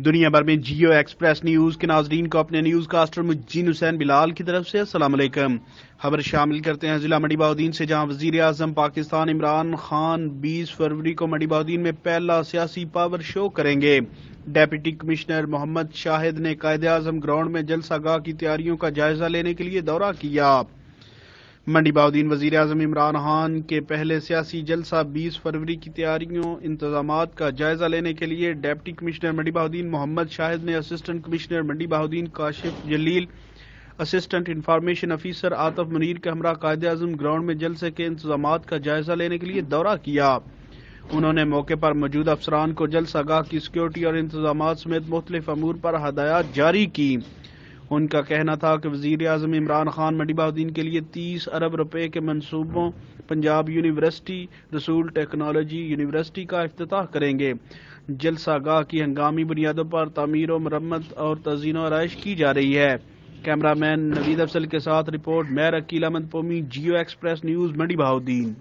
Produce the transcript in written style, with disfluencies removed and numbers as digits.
دنیا بھر میں جیو ایکسپریس نیوز کے ناظرین کو اپنے نیوز کاسٹر مجین حسین بلال کی طرف سے السلام علیکم۔ خبر شامل کرتے ہیں ضلع منڈی بہاؤدین سے، جہاں وزیر اعظم پاکستان عمران خان 20 فروری کو منڈی بہاؤدین میں پہلا سیاسی پاور شو کریں گے۔ ڈپٹی کمشنر محمد شاہد نے قائد اعظم گراؤنڈ میں جلسہ گاہ کی تیاریوں کا جائزہ لینے کے لیے دورہ کیا۔ منڈی بہاؤدین وزیر اعظم عمران خان کے پہلے سیاسی جلسہ 20 فروری کی تیاریوں انتظامات کا جائزہ لینے کے لیے ڈپٹی کمشنر منڈی بہاؤدین محمد شاہد نے assistant commissioner Mandi Bahauddin Kashif Jalil, assistant information officer Atif Munir کے ہمراہ قائد اعظم گراؤنڈ میں جلسے کے انتظامات کا جائزہ لینے کے لیے دورہ کیا۔ انہوں نے موقع پر موجود افسران کو جلسہ گاہ کی سیکورٹی اور انتظامات سمیت مختلف امور پر ہدایات جاری کی۔ ان کا کہنا تھا کہ وزیر اعظم عمران خان منڈی بہاؤدین کے لیے 30 ارب روپے کے منصوبوں پنجاب یونیورسٹی، رسول ٹیکنالوجی یونیورسٹی کا افتتاح کریں گے۔ جلسہ گاہ کی ہنگامی بنیادوں پر تعمیر و مرمت اور تزئین و آرائش کی جا رہی ہے۔ کیمرہ مین نوید افضل کے ساتھ رپورٹ میر عقیل احمد پومی، جیو ایکسپریس نیوز منڈی بہاؤدین۔